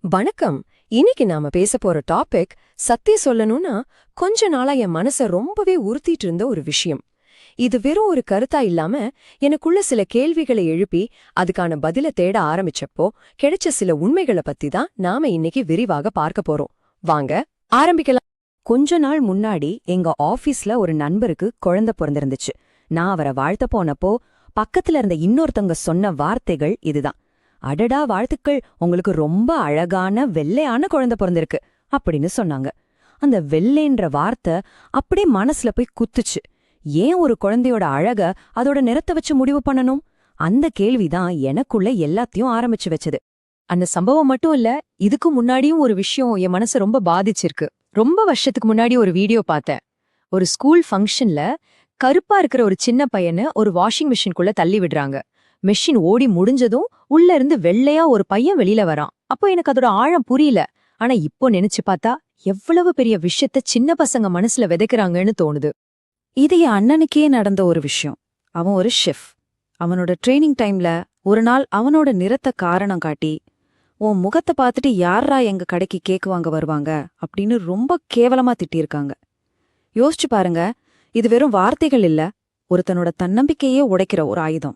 வணக்கம். இன்னைக்கு நாம பேச போற டாபிக் சத்தியம் சொல்லணும்னா கொஞ்ச நாளா என் மனச ரொம்பவே உறுத்திட்டு இருந்த ஒரு விஷயம். இது வெறும் ஒரு கருத்தா இல்லாம எனக்குள்ள சில கேள்விகளை எழுப்பி அதுக்கான பதில தேட ஆரம்பிச்சப்போ கிடைச்ச சில உண்மைகளை பத்தி தான் நாம இன்னைக்கு விரிவாக பார்க்க போறோம். வாங்க ஆரம்பிக்கலாம். கொஞ்ச நாள் முன்னாடி எங்க ஆபீஸ்ல ஒரு நண்பருக்கு குழந்தை பிறந்திருந்துச்சு. நான் அவரை வாழ்த்த போனப்போ பக்கத்துல இருந்த இன்னொருத்தவங்க சொன்ன வார்த்தைகள் இதுதான்: அடடா, வாழ்த்துக்கள், உங்களுக்கு ரொம்ப அழகான வெள்ளையான குழந்தை பிறந்திருக்கு அப்படின்னு சொன்னாங்க. அந்த வெள்ளைன்ற வார்த்தை அப்படியே மனசுல போய் குத்துச்சு. ஏன் ஒரு குழந்தையோட அழக அதோட நிறத்தை வச்சு முடிவு பண்ணணும்? அந்த கேள்விதான் எனக்குள்ள எல்லாத்தையும் ஆரம்பிச்சு வச்சது. அந்த சம்பவம் மட்டும் இல்ல, இதுக்கு முன்னாடியும் ஒரு விஷயம் என் மனச ரொம்ப பாதிச்சிருக்கு. ரொம்ப வருஷத்துக்கு முன்னாடி ஒரு வீடியோ பார்த்தேன். ஒரு ஸ்கூல் ஃபங்க்ஷன்ல கருப்பா இருக்கிற ஒரு சின்ன பையனை ஒரு வாஷிங் மிஷின்குள்ள தள்ளி விடுறாங்க. மெஷின் ஓடி முடிஞ்சதும் உள்ள இருந்து வெள்ளையா ஒரு பையன் வெளியில வரான். அப்போ எனக்கு அதோட ஆழம் புரியல. ஆனா இப்போ நினைச்சு பார்த்தா எவ்வளவு பெரிய விஷயத்த சின்ன பசங்க மனசுல விதைக்கிறாங்கன்னு தோணுது. இது என் அண்ணனுக்கே நடந்த ஒரு விஷயம். அவன் ஒரு ஷெஃப். அவனோட ட்ரெய்னிங் டைம்ல ஒரு நாள் அவனோட நிறத்த காரணம் காட்டி, உன் முகத்தை பார்த்துட்டு யாரா எங்க கடைக்கு கேக்கு வாங்க வருவாங்க அப்படின்னு ரொம்ப கேவலமா திட்டியிருக்காங்க. யோசிச்சு பாருங்க, இது வெறும் வார்த்தைகள் இல்ல, ஒருத்தனோட தன்னம்பிக்கையே உடைக்கிற ஒரு ஆயுதம்.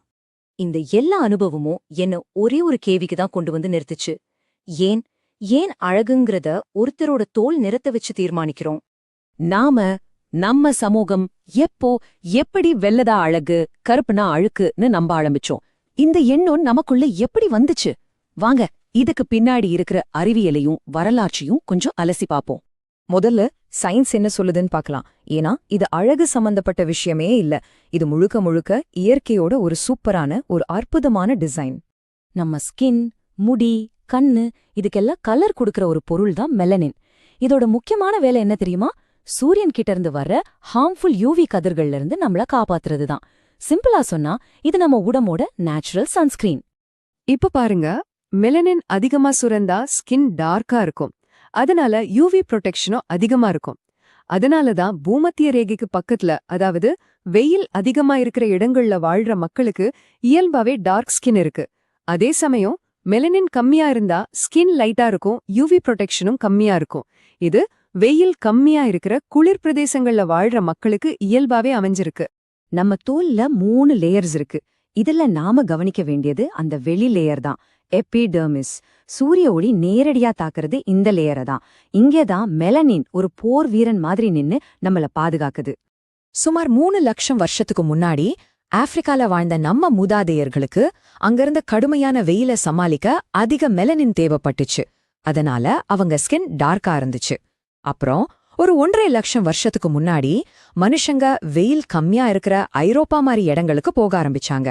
இந்த எல்லா அனுபவமும் என்ன ஒரே ஒரு கேள்விக்கு தான் கொண்டு வந்து நிறுத்துச்சு. ஏன் ஏன் அழகுங்கிறத ஒருத்தரோட தோல் நிறத்தை வச்சு தீர்மானிக்கிறோம்? நம்ம சமூகம் எப்போ எப்படி வெள்ளதா அழகு, கருப்புனா அழுக்குன்னு நம்ப ஆரம்பிச்சோம். இந்த எண்ணம் நமக்குள்ள எப்படி வந்துச்சு? வாங்க இதுக்கு பின்னாடி இருக்கிற அறிவியலையும் வரலாற்றையும் கொஞ்சம் அலசி பாப்போம். முதல்ல சயின்ஸ் என்ன சொல்லுதுன்னு பார்க்கலாம். ஏன்னா இது அழகு சம்பந்தப்பட்ட விஷயமே இல்ல. இது முழுக்க முழுக்க இயற்கையோட ஒரு சூப்பரான, ஒரு அற்புதமான டிசைன். நம்ம ஸ்கின், முடி, கண்ணு இதுக்கெல்லாம் கலர் கொடுக்கற ஒரு பொருள் தான் மெலனின். இதோட முக்கியமான வேலை என்ன தெரியுமா? சூரியன் கிட்ட இருந்து வர்ற ஹார்ம்ஃபுல் யூவி கதிர்கள்ல இருந்து நம்மள காப்பாத்துறது தான். சிம்பிளா சொன்னா இது நம்ம உடம்போட நேச்சுரல் சன்ஸ்கிரீன். இப்ப பாருங்க, மெலனின் அதிகமா சுரந்தா ஸ்கின் டார்க்கா இருக்கும். அதனால யூவி ப்ரொடெக்ஷனும் அதிகமா இருக்கும். அதனாலதான் பூமத்திய ரேகைக்கு பக்கத்துல, அதாவது வெயில் அதிகமா இருக்கிற இடங்கள்ல வாழ்ற மக்களுக்கு இயல்பாவே டார்க் ஸ்கின் இருக்கு. அதே சமயம் மெலனின் கம்மியா இருந்தா ஸ்கின் லைட்டா இருக்கும், யூவி ப்ரொடெக்ஷனும் கம்மியா இருக்கும். இது வெயில் கம்மியா இருக்கிற குளிர் பிரதேசங்கள்ல வாழ்ற மக்களுக்கு இயல்பாவே அமைஞ்சிருக்கு. நம்ம தோல்ல 3 லேயர்ஸ் இருக்கு. இதுல நாம கவனிக்க வேண்டியது அந்த வெளி லேயர் தான், எபிடெர்மிஸ். சூரிய ஒளி நேரடியா தாக்குறது இந்த லேயரை தான். இங்கேதான் மெலனின் ஒரு போர் வீரன் மாதிரி நின்னு நம்மள பாதுகாக்குது. சுமார் 3 லட்சம் வருஷத்துக்கு முன்னாடி ஆப்பிரிக்கால வாழ்ந்த நம்ம மூதாதையர்களுக்கு அங்கிருந்த கடுமையான வெயில சமாளிக்க அதிக மெலனின் தேவைப்பட்டுச்சு. அதனால அவங்க ஸ்கின் டார்க்கா இருந்துச்சு. அப்புறம் ஒரு 1.5 லட்சம் வருஷத்துக்கு முன்னாடி மனுஷங்க வெயில் கம்மியா இருக்கிற ஐரோப்பா மாதிரி இடங்களுக்கு போக ஆரம்பிச்சாங்க.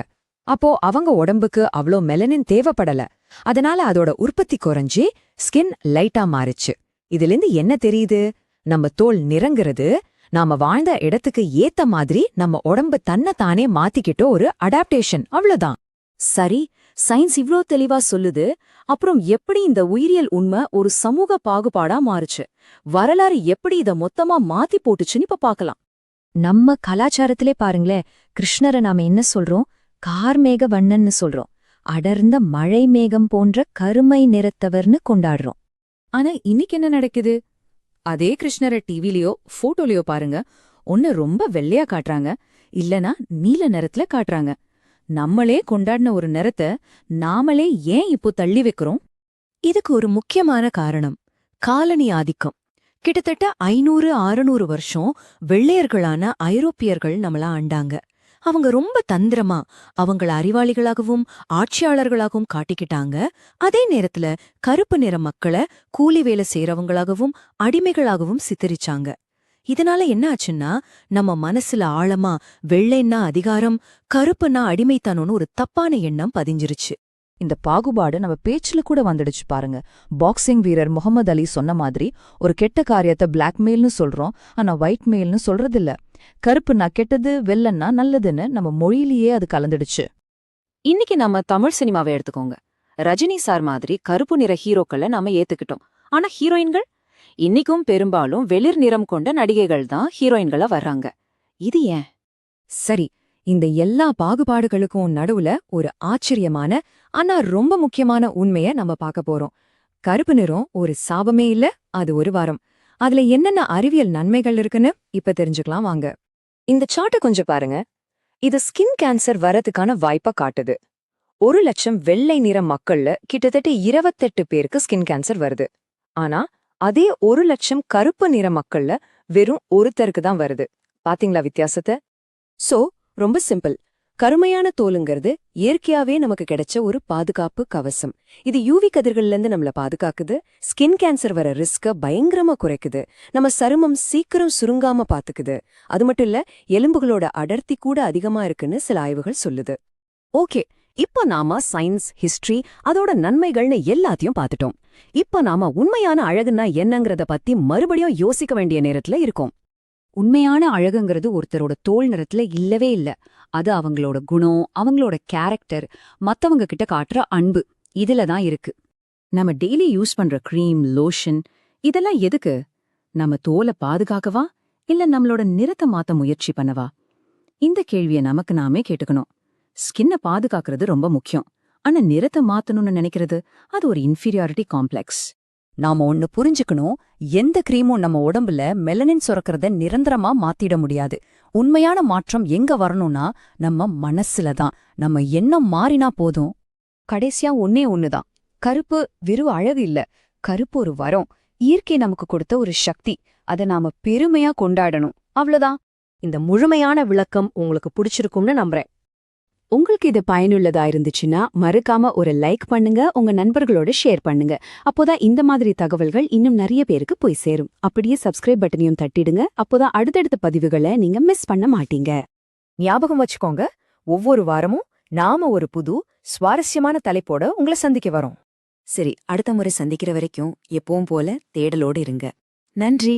அப்போ அவங்க உடம்புக்கு அவ்ளோ மெலனின் தேவைப்படல. அதனால அதோட உற்பத்தி குறைஞ்சி ஸ்கின் லைட்டா மாறிச்சு. இதிலிருந்து என்ன தெரியுது? நம்ம தோல் நிறங்கிறது நாம வாழ்ந்த இடத்துக்கு ஏத்த மாதிரி நம்ம உடம்பு தன்னைத்தானே மாத்திக்கிட்டோ ஒரு அடாப்டேஷன், அவ்வளவுதான். சரி, சயின்ஸ் இவ்ளோ தெளிவா சொல்லுது. அப்புறம் எப்படி இந்த உயிரியல் உண்மை ஒரு சமூக பாகுபாடா மாறுச்சு? வரலாறு எப்படி இத மொத்தமா மாத்தி போட்டுச்சுன்னு இப்ப பாக்கலாம். நம்ம கலாச்சாரத்திலே பாருங்களேன், கிருஷ்ணரை நாம என்ன சொல்றோம்? கார்மேக வண்ணன்னு சொல்றோம். அடர்ந்த மழை மேகம் போன்ற கருமை நிறத்தவர்னு கொண்டாடுறோம். ஆனா இன்னைக்கு என்ன நடக்குது? அதே கிருஷ்ணரை டிவிலயோ போட்டோலயோ பாருங்க, ஒன்னு ரொம்ப வெள்ளையா காட்டுறாங்க, இல்லனா நீல நிறத்துல காட்டுறாங்க. நம்மளே கொண்டாடின ஒரு நிறத்தை நாமளே ஏன் இப்போ தள்ளி வைக்கிறோம்? இதுக்கு ஒரு முக்கியமான காரணம் காலனி ஆதிக்கம். கிட்டத்தட்ட 500-600 வருஷம் வெள்ளையர்களான ஐரோப்பியர்கள் நம்மள ஆண்டாங்க. அவங்க ரொம்ப தந்திரமா அவங்கள அறிவாளிகளாகவும் ஆட்சியாளர்களாகவும் காட்டிக்கிட்டாங்க. அதே நேரத்துல கருப்பு நிற மக்களை கூலி வேலை செய்யறவங்களாகவும் அடிமைகளாகவும் சித்தரிச்சாங்க. இதனால என்ன ஆச்சுன்னா, நம்ம மனசுல ஆழமா வெள்ளைன்னா அதிகாரம், கருப்புன்னா அடிமைத்தனம்னு ஒரு தப்பான எண்ணம் பதிஞ்சிருச்சு. இந்த பாகுபாடு நம்ம பேச்சுல கூட வந்துடுச்சு பாருங்க. பாக்ஸிங் வீரர் முகமது அலி சொன்ன மாதிரி, ஒரு கெட்ட காரியத்தை பிளாக்மெயில்னு சொல்றோம், ஆனா ஒயிட் மெயில்னு சொல்றதில்ல. கருப்புன்னா கெட்டது, வெள்ளன்னா நல்லதுன்னு நம்ம மொழியிலேயே அது கலந்துடுச்சு. இன்னைக்கு நம்ம தமிழ் சினிமாவை எடுத்துக்கோங்க. ரஜினி சார் மாதிரி கருப்பு நிற ஹீரோக்களை நாம ஏத்துக்கிட்டோம். ஆனா ஹீரோயின்கள் இன்னைக்கும் பெரும்பாலும் வெளிர் நிறம் கொண்ட நடிகைகள் தான் ஹீரோயின்களா வர்றாங்க. இது ஏன்? சரி, இந்த எல்லா பாகுபாடுகளுக்கும் நடுவுல ஒரு ஆச்சரியமான ஆனா ரொம்ப முக்கியமான உண்மைய நம்ம பார்க்க போறோம். கருப்பு நிறம் ஒரு சாபமே இல்ல, அது ஒரு வாரம். அதுல என்னென்ன அறிவியல் நன்மைகள் இருக்குன்னு இப்ப தெரிஞ்சுக்கலாம் வாங்க. இந்த சார்ட்டை கொஞ்சம் பாருங்க. இது ஸ்கின் கேன்சர் வரதுக்கான வாய்ப்பை காட்டுது. 1,00,000 வெள்ளை நிற மக்கள்ல கிட்டத்தட்ட 28 பேருக்கு ஸ்கின் கேன்சர் வருது. ஆனா அதே 1,00,000 கருப்பு நிற மக்கள்ல வெறும் ஒருத்தருக்கு தான் வருது. பாத்தீங்களா வித்தியாசத்தை? சோ ரொம்ப சிம்பிள். கருமையான தோலுங்கிறது இயற்கையாவே நமக்கு கிடைச்ச ஒரு பாதுகாப்பு கவசம். இது யூவி கதிர்கள்ல இருந்து நம்மள பாதுகாக்குது, ஸ்கின் கேன்சர் வர ரிஸ்க பயங்கரமா குறைக்குது, நம்ம சருமம் சீக்கிரம் சுருங்காம பாத்துக்குது. அது மட்டும் இல்ல, எலும்புகளோட அடர்த்தி கூட அதிகமா இருக்குன்னு சில ஆய்வுகள் சொல்லுது. ஓகே, இப்ப நாம சயின்ஸ், ஹிஸ்டரி, அதோட நன்மைகள்னு எல்லாத்தையும் பாத்துட்டோம். இப்ப நாம உண்மையான அழகுன்னா என்னங்கறத பத்தி மறுபடியும் யோசிக்க வேண்டிய நேரத்துல இருக்கோம். உண்மையான அழகுங்கிறது ஒருத்தரோட தோல் நிறத்துல இல்லவே இல்ல. அது அவங்களோட குணம், அவங்களோட கேரக்டர், மத்தவங்க கிட்ட காட்டுற அன்பு, இதுல தான் இருக்கு. நம்ம டெய்லி யூஸ் பண்ற க்ரீம், லோஷன் இதெல்லாம் எதுக்கு? நம்ம தோலை பாதுகாக்கவா இல்ல நம்மளோட நிறத்தை மாத்த முயற்சி பண்ணவா? இந்த கேள்வியை நமக்கு நாமே கேட்டுக்கணும். ஸ்கின்னை பாதுகாக்கிறது ரொம்ப முக்கியம். ஆனா நிறத்தை மாத்தணும்னு நினைக்கிறது அது ஒரு இன்ஃபீரியாரிட்டி காம்ப்ளெக்ஸ். நாம ஒன்னு புரிஞ்சுக்கணும், எந்த கிரீமும் நம்ம உடம்புல மெலனின் சுரக்கிறத நிரந்தரமா மாத்திட முடியாது. உண்மையான மாற்றம் எங்க வரணும்னா நம்ம மனசுல தான். நம்ம எண்ணம் மாறினா போதும். கடைசியா ஒன்னே ஒண்ணுதான். கருப்பு வெறும் அழகு இல்ல, கருப்பு ஒரு வரம். இயற்கை நமக்கு கொடுத்த ஒரு சக்தி. அதை நாம பெருமையா கொண்டாடணும். அவ்வளவுதான். இந்த முழுமையான விளக்கம் உங்களுக்கு பிடிச்சிருக்கும்னு நம்புறேன். உங்களுக்கு இது பயனுள்ளதா இருந்துச்சுன்னா மறக்காம ஒரு லைக் பண்ணுங்க, உங்க நண்பர்களோட ஷேர் பண்ணுங்க. அப்போதான் இந்த மாதிரி தகவல்கள் இன்னும் நிறைய பேருக்கு போய் சேரும். அப்படியே சப்ஸ்கிரைப் பட்டனையும் தட்டிடுங்க. அப்போதான் அடுத்தடுத்த பதிவுகளை நீங்க மிஸ் பண்ண மாட்டீங்க. ஞாபகம் வச்சுக்கோங்க, ஒவ்வொரு வாரமும் நாம ஒரு புது சுவாரஸ்யமான தலைப்போட உங்களை சந்திக்க வரோம். சரி, அடுத்த முறை சந்திக்கிற வரைக்கும் எப்பவும் போல தேடலோடு இருங்க. நன்றி.